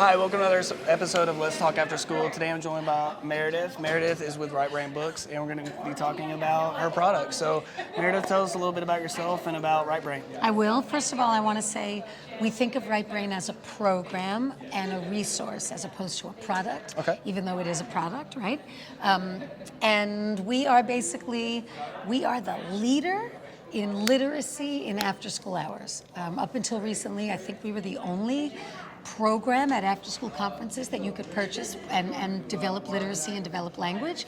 Hi, welcome to another episode of Let's Talk After School. Today I'm joined by Meredith. Meredith is with Right Brain Books, and we're going to be talking about her products. So, Meredith, tell us a little bit about yourself and about Right Brain. I will. First of all, I want to say we think of Right Brain as a program and a resource as opposed to a product, even though it is a product, right? And we are the leader in literacy in after-school hours. Up until recently, I think we were the only program at after-school conferences that you could purchase and develop literacy and develop language.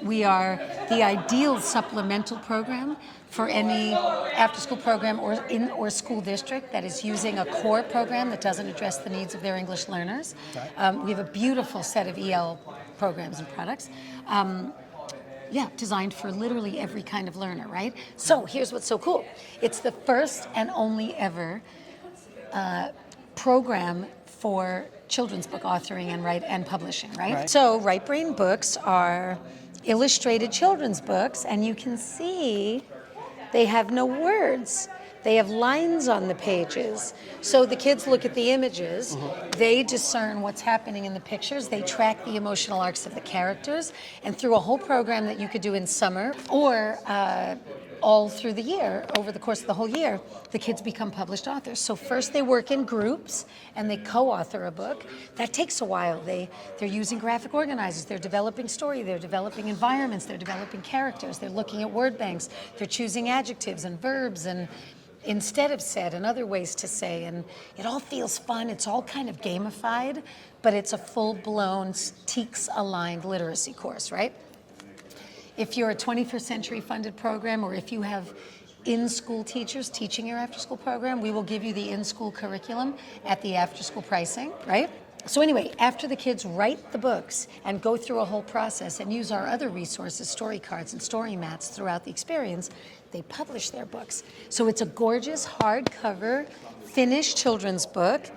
We are the ideal supplemental program for any after-school program or school district that is using a core program that doesn't address the needs of their English learners. We have a beautiful set of EL programs and products. Designed for literally every kind of learner, right? So here's what's so cool. It's the first and only ever program for children's book authoring and publishing, right? So Right Brain Books are illustrated children's books, and you can see they have no words. They have lines on the pages. So the kids look at the images, they discern what's happening in the pictures, they track the emotional arcs of the characters, and through a whole program that you could do in summer or all through the year, over the course of the whole year, the kids become published authors. So first they work in groups and they co-author a book. That takes a while. They're using graphic organizers, they're developing story, they're developing environments, they're developing characters, they're looking at word banks, they're choosing adjectives and verbs and instead of said and other ways to say, and it all feels fun. It's all kind of gamified, but it's a full-blown TEKS-aligned literacy course, right? If you're a 21st century funded program, or if you have in-school teachers teaching your after-school program, we will give you the in-school curriculum at the after-school pricing, right? So anyway, after the kids write the books and go through a whole process and use our other resources, story cards and story mats throughout the experience, they publish their books. So it's a gorgeous hardcover, finished children's book,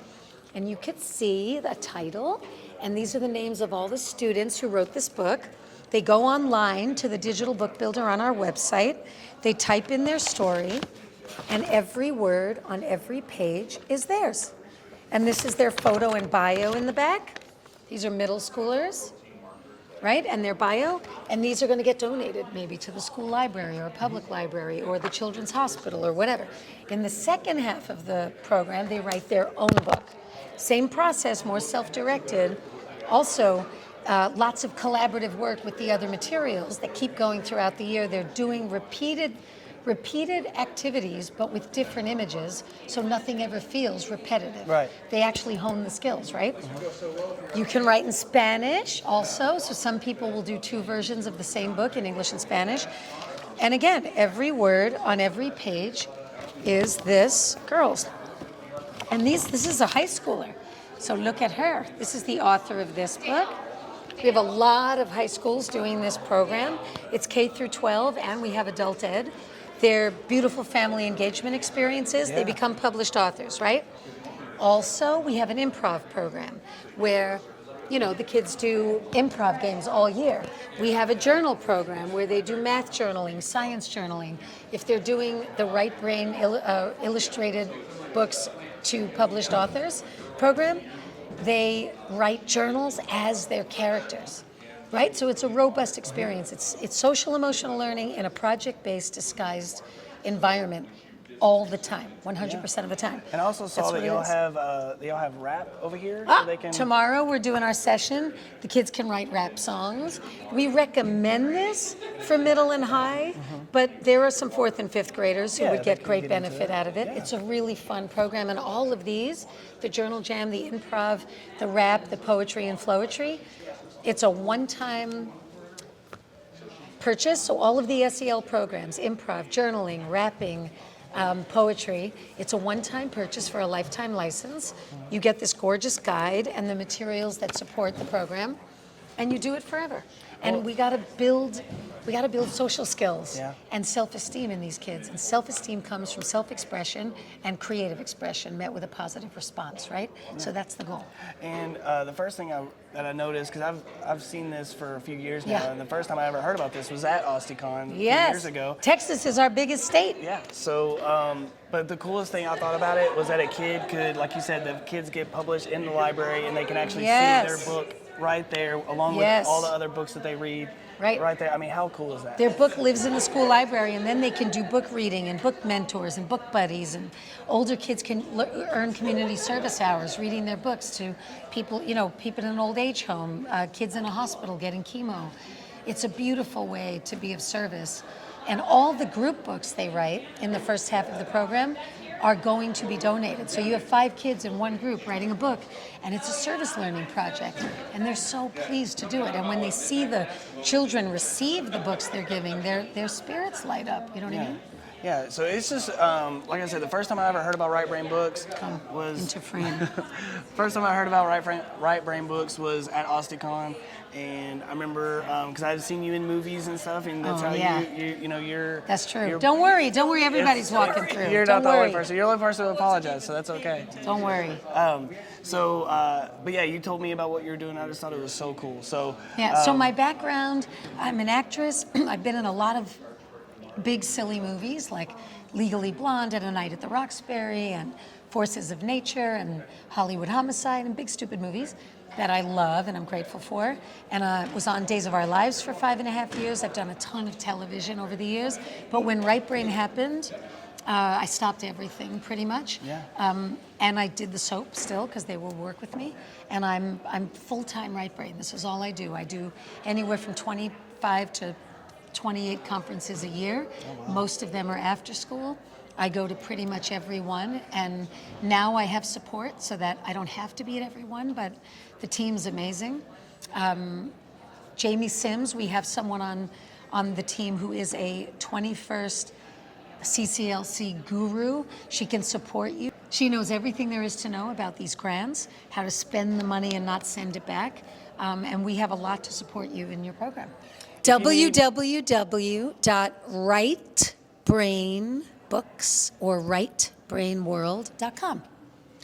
and you could see the title, and these are the names of all the students who wrote this book. They go online to the digital book builder on our website, they type in their story, and every word on every page is theirs. And this is their photo and bio in the back. These are middle schoolers, right? And their bio. And these are going to get donated maybe to the school library or a public library or the children's hospital or whatever. In the second half of the program, they write their own book. Same process, more self-directed. Also, lots of collaborative work with the other materials that keep going throughout the year. They're doing repeated activities, but with different images, so nothing ever feels repetitive. Right. They actually hone the skills, right? You can write in Spanish also, so some people will do two versions of the same book in English and Spanish. And again, every word on every page is this girl's. And this is a high schooler, so look at her. This is the author of this book. We have a lot of high schools doing this program. It's K through 12, and we have adult ed. They're beautiful family engagement experiences. They become published authors, right? Also, we have an improv program where, the kids do improv games all year. We have a journal program where they do math journaling, science journaling. If they're doing the Right Brain illustrated books to published authors program, they write journals as their characters. Right? So it's a robust experience. It's social emotional learning in a project-based disguised environment all the time, 100% of the time. And I also saw that y'all have rap over here. So they can... Tomorrow we're doing our session. The kids can write rap songs. We recommend this for middle and high, but there are some 4th and 5th graders who would get great benefit out of it. Yeah. It's a really fun program, and all of these, the journal jam, the improv, the rap, the poetry and flowetry, it's a one-time purchase. So all of the SEL programs, improv, journaling, rapping, poetry, it's a one-time purchase for a lifetime license. You get this gorgeous guide and the materials that support the program, and you do it forever. And we got to build social skills Yeah. and self-esteem in these kids. And self-esteem comes from self-expression and creative expression met with a positive response, right? So that's the goal. And the first thing that I noticed, because I've seen this for a few years now, Yeah. and the first time I ever heard about this was at Osti-Con a few Yes. years ago. Texas is our biggest state. Yeah. So, but the coolest thing I thought about it was that a kid could, like you said, the kids get published in the library and they can actually Yes. see their book right there, along Yes. with all the other books that they read. Right. there. I mean, how cool is that? Their book lives in the school library, and then they can do book reading and book mentors and book buddies, and older kids can earn community service hours reading their books to people, people in an old age home, kids in a hospital getting chemo. It's a beautiful way to be of service. And all the group books they write in the first half of the program are going to be donated. So you have 5 kids in one group writing a book, and it's a service learning project, and they're so pleased to do it. And when they see the children receive the books they're giving, their spirits light up. You know what I mean? Yeah, so it's just, like I said, the first time I ever heard about Right Brain Books was... Into frame. First time I heard about Right Brain Books was at Osti-Con, and I remember, because I've seen you in movies and stuff, and that's how you're... That's true. you're- Don't worry, everybody's walking through. You're Don't not the worry. only person. You're the only person to apologize, so that's okay. Don't worry. But yeah, you told me about what you're doing. I just thought it was so cool. So Yeah, so my background, I'm an actress. I've been in a lot of big silly movies like Legally Blonde and A Night at the Roxbury and Forces of Nature and Hollywood Homicide and big stupid movies that I love and I'm grateful for. And I was on Days of Our Lives for 5.5 years. I've done a ton of television over the years. But when Right Brain happened, I stopped everything pretty much. Yeah. And I did the soap still because they will work with me. And I'm full-time Right Brain. This is all I do. I do anywhere from 25 to 28 conferences a year. Oh, wow. Most of them are after school. I go to pretty much every one, and now I have support so that I don't have to be at every one, but the team's amazing. Jamie Sims, we have someone on the team who is a 21st CCLC guru. She can support you. She knows everything there is to know about these grants, how to spend the money and not send it back, and we have a lot to support you in your program. www.rightbrainbooks or rightbrainworld.com.